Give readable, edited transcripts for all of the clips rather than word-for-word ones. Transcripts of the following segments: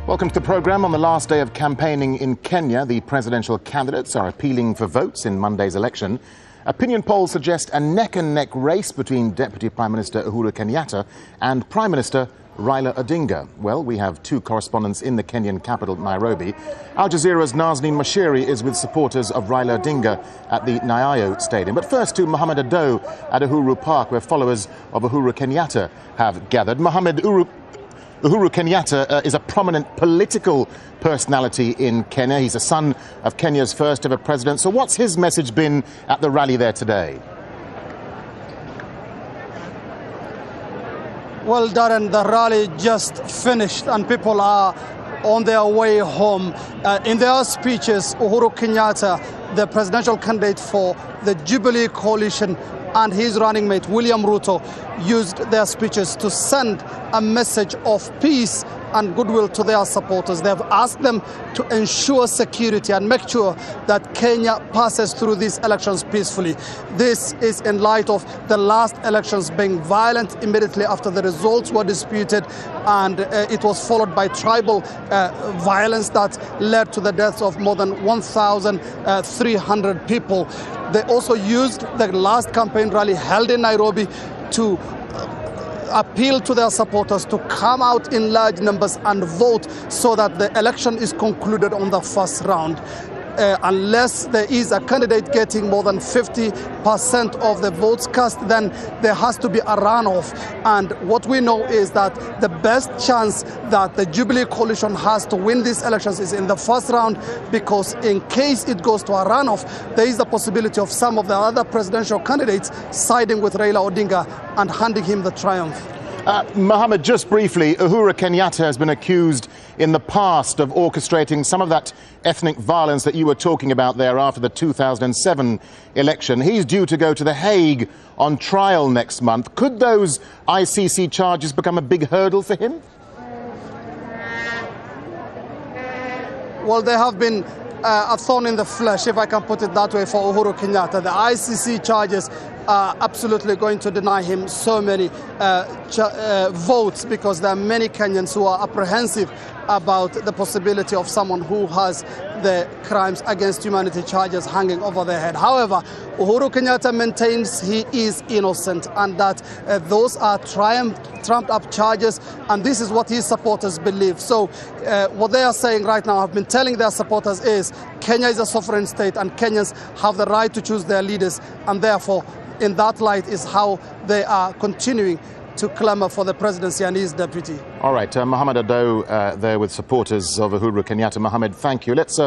Welcome to the programme. On the last day of campaigning in Kenya, the presidential candidates are appealing for votes in Monday's election. Opinion polls suggest a neck-and-neck race between Deputy Prime Minister Uhuru Kenyatta and Prime Minister Raila Odinga. Well, we have two correspondents in the Kenyan capital, Nairobi. Al Jazeera's Nazneen Mashiri is with supporters of Raila Odinga at the Nyayo Stadium. But first to Mohamed Ado at Uhuru Park, where followers of Uhuru Kenyatta have gathered. Mohamed, Uhuru Kenyatta is a prominent political personality in Kenya. He's a son of Kenya's first ever president. So what's his message been at the rally there today? Well, Darren, the rally just finished and people are on their way home. In their speeches, Uhuru Kenyatta, the presidential candidate for the Jubilee coalition, and his running mate, William Ruto, used their speeches to send a message of peace and goodwill to their supporters. They have asked them to ensure security and make sure that Kenya passes through these elections peacefully. This is in light of the last elections being violent immediately after the results were disputed, and it was followed by tribal violence that led to the deaths of more than 1,300 people. They also used the last campaign rally held in Nairobi to appeal to their supporters to come out in large numbers and vote so that the election is concluded on the first round. Unless there is a candidate getting more than 50% of the votes cast, then there has to be a runoff. And what we know is that the best chance that the Jubilee coalition has to win these elections is in the first round, because in case it goes to a runoff, there is the possibility of some of the other presidential candidates siding with Raila Odinga and handing him the triumph. Mohammed, just briefly, Uhuru Kenyatta has been accused in the past of orchestrating some of that ethnic violence that you were talking about there after the 2007 election. He's due to go to The Hague on trial next month. Could those ICC charges become a big hurdle for him? Well, they have been a thorn in the flesh, if I can put it that way, for Uhuru Kenyatta. The ICC charges are absolutely going to deny him so many votes, because there are many Kenyans who are apprehensive about the possibility of someone who has the crimes against humanity charges hanging over their head. However, Uhuru Kenyatta maintains he is innocent and that those are trumped up charges, and this is what his supporters believe. So what they are saying right now, have been telling their supporters, is Kenya is a sovereign state and Kenyans have the right to choose their leaders, and therefore in that light is how they are continuing to clamour for the presidency and his deputy. All right, Mohamed Ado there with supporters of Uhuru Kenyatta. Mohamed, thank you. Let's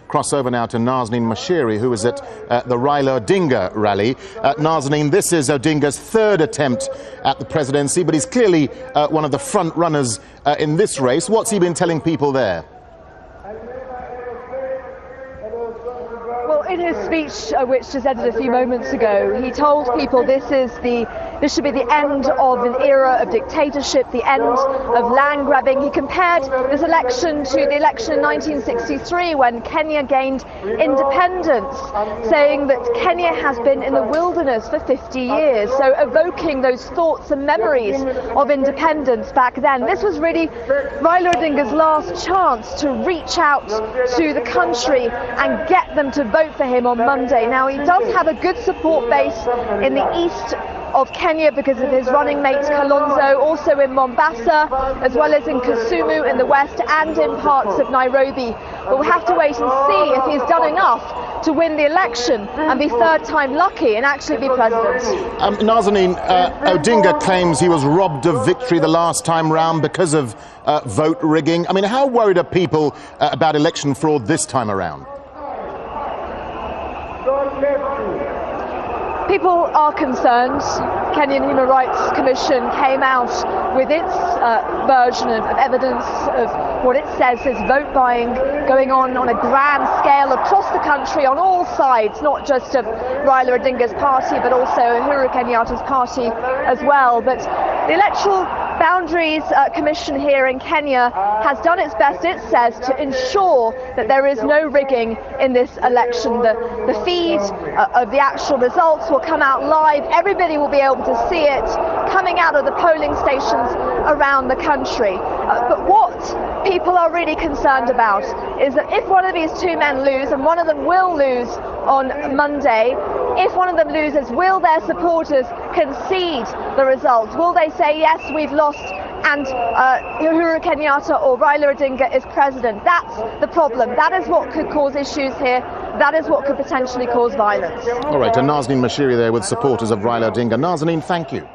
cross over now to Nazneen Mashiri, who is at the Raila Odinga rally. Nazneen, this is Odinga's third attempt at the presidency, but he's clearly one of the front runners in this race. What's he been telling people there? In his speech, which just ended a few moments ago, he told people this should be the end of an era of dictatorship, the end of land grabbing. He compared this election to the election in 1963 when Kenya gained independence, saying that Kenya has been in the wilderness for 50 years, so evoking those thoughts and memories of independence back then. This was really Raila Odinga's last chance to reach out to the country and get them to vote for him on Monday. Now, he does have a good support base in the east of Kenya because of his running mate Kalonzo, also in Mombasa, as well as in Kisumu in the west and in parts of Nairobi. But we'll have to wait and see if he's done enough to win the election and be third time lucky and actually be president. Nazanin, Odinga claims he was robbed of victory the last time round because of vote rigging. I mean, how worried are people about election fraud this time around? People are concerned. Kenyan Human Rights Commission came out with its version of evidence of what it says is vote buying going on a grand scale across the country on all sides, not just of Raila Odinga's party, but also Uhuru Kenyatta's party as well. But the Electoral Boundaries Commission here in Kenya has done its best, it says, to ensure that there is no rigging in this election. The feed of the actual results will come out live. Everybody will be able to see it coming out of the polling stations around the country. But what people people are really concerned about is that if one of these two men lose, and one of them will lose on Monday, if one of them loses, will their supporters concede the result? Will they say, yes, we've lost, and Uhuru Kenyatta or Raila Odinga is president? That's the problem. That is what could cause issues here. That is what could potentially cause violence. All right, and Nazanin Moshiri there with supporters of Raila Odinga. Nazanin, thank you.